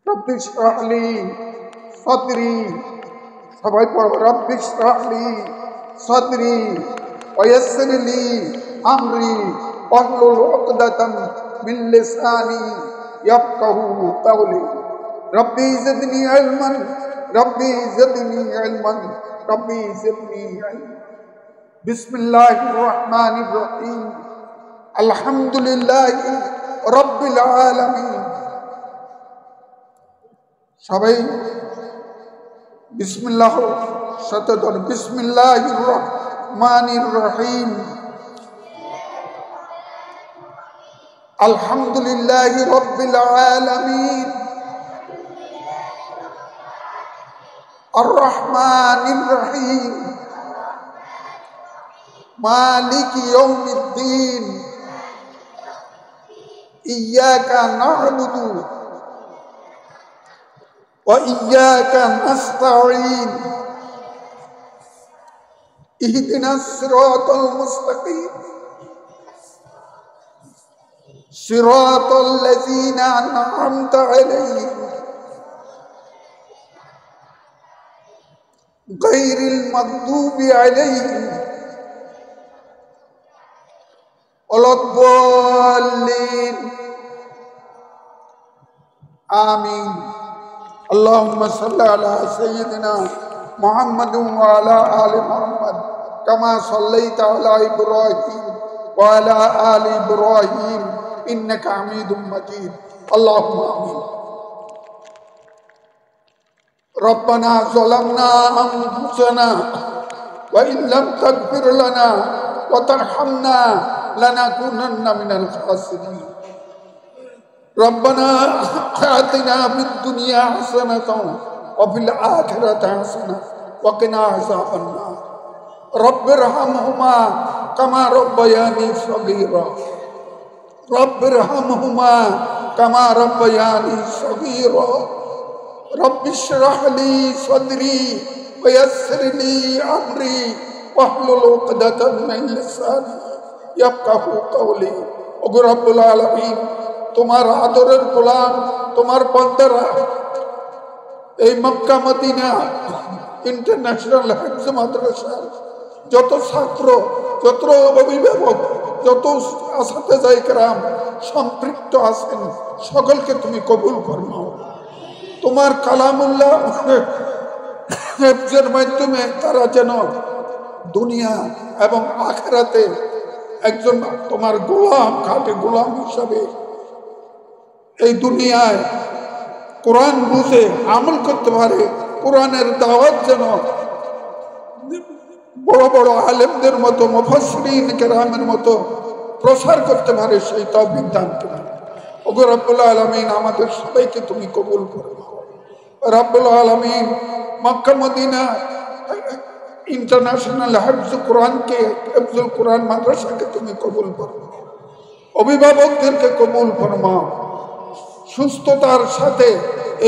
রব্বি ইশরাহ লি সাদরি, সবাই পড়ো, রব্বি ইশরাহ লি সাদরি ওয়া ইয়াসসির লি আমরি ওয়াহলুল উকদাতাম মিন লিসানি ইয়াফকাহু কাওলি। রব্বি জিদনি ইলমান, রব্বি জিদনি ইলমান, রব্বি জিদনি ইলমান। বিসমিল্লাহির রহমানির রহিম। আলহামদুলিল্লাহি রাব্বিল আলামিন। সবাই বিসমিল্লাহ সাথে বলেন, বিসমিল্লাহির রহমানির রহিম। আলহামদুলিল্লাহি রাব্বিল আলামিন, আর রহমানির রহিম, মালিকি ইয়াউমিদ্দিন, ইয়্যাকা না'বুদু ওয়া ইয়্যাকা নাস্তাঈন, ইহদিনাস সিরাতাল মুস্তাকিম, সিরাতাল লাযীনা আন'আমতা আলাইহিম গায়রিল মাগদুবি আলাইহিম ওয়ালাদ-দাল্লিন। আমিন। আল্লাহুম্মা সাল্লি আলা সাইয়্যিদিনা মুহাম্মাদিন ওয়া আলা আলি মুহাম্মাদ কামা সাল্লাইতা আলা ইব্রাহিম ওয়া আলা আলি ইব্রাহিম ইন্নাকা হামিদুম মাজিদ। আল্লাহুম্মা আমিন। রব্বানা যালামনা আনফুসানা ওয়া ইন লাম তাগফির লানা ওয়া তারহামনা লানাকুনান্না মিনাল খাসিরিন। রব্বানা আতিনা ফিদ দুনিয়া হাসানাতাও ওয়া ফিল আখিরাতি হাসানাতাও ওয়া কিনা আযাবান নার। রব্বিরহামহুমা কামা রাব্বায়ানি সগীরা, রব্বিরহামহুমা কামা রাব্বায়ানি সগীরা। রব্বি ইশরাহ লি সাদরি ওয়া ইয়াসসির লি আমরি ওয়াহলুল উকদাতাম মিন লিসানি ইয়াফকাহু কাওলি। ওগো রব্বুল আলামিন, তোমার আদরের গোলাম, তোমার বান্দারা এই মক্কা মদিনা ইন্টারন্যাশনাল হিফজ মাদ্রাসার যত ছাত্র, যত অভিভাবক, যত আসাতেজায়ে কেরাম সম্পৃক্ত আছেন, সকলকে তুমি কবুল ফরমাও। তোমার কালামুল্লাহ হিফজের মাধ্যমে তারা যেন দুনিয়া এবং আখিরাতে একজন তোমার গোলাম, খাঁটি গোলাম হিসাবে এই দুনিয়ায় কোরআন বুঝে আমল করতে পারে, কোরআনের দাওয়াত যেন বড় বড় আলেমদের মতো, মুফাসসিরিন কেরামের মতো প্রসার করতে পারে, সেই তৌফিক দান করুন। ওগো রব্বুল আলামিন, আমাদের সবাইকে তুমি কবুল করো। রব্বুল আলামিন, মক্কা মদিনা ইন্টারন্যাশনাল হিফজুল কোরআন মাদ্রাসাকে তুমি কবুল করো। অভিভাবকদেরকে কবুল ফরমাও। সুস্থতার সাথে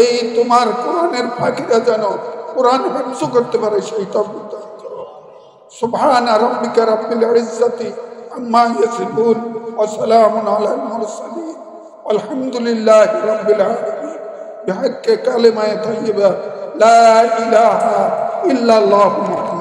এই তোমার কোরআনের পাখিরা যেন কোরআন হিফজ করতে পারে, সেই তৌফিক দান করো। সুবহানা রাব্বিকা রাব্বিল ইজ্জাতি আম্মা ইয়াসিফুন ওয়া সালামুন আলাল মুরসালিন আলহামদুলিল্লাহি রাব্বিল আলামিন। বিহাক্কি কালিমায়ে তাইয়্যিবা লা ইলাহা ইল্লাল্লাহু মুহাম্মাদুর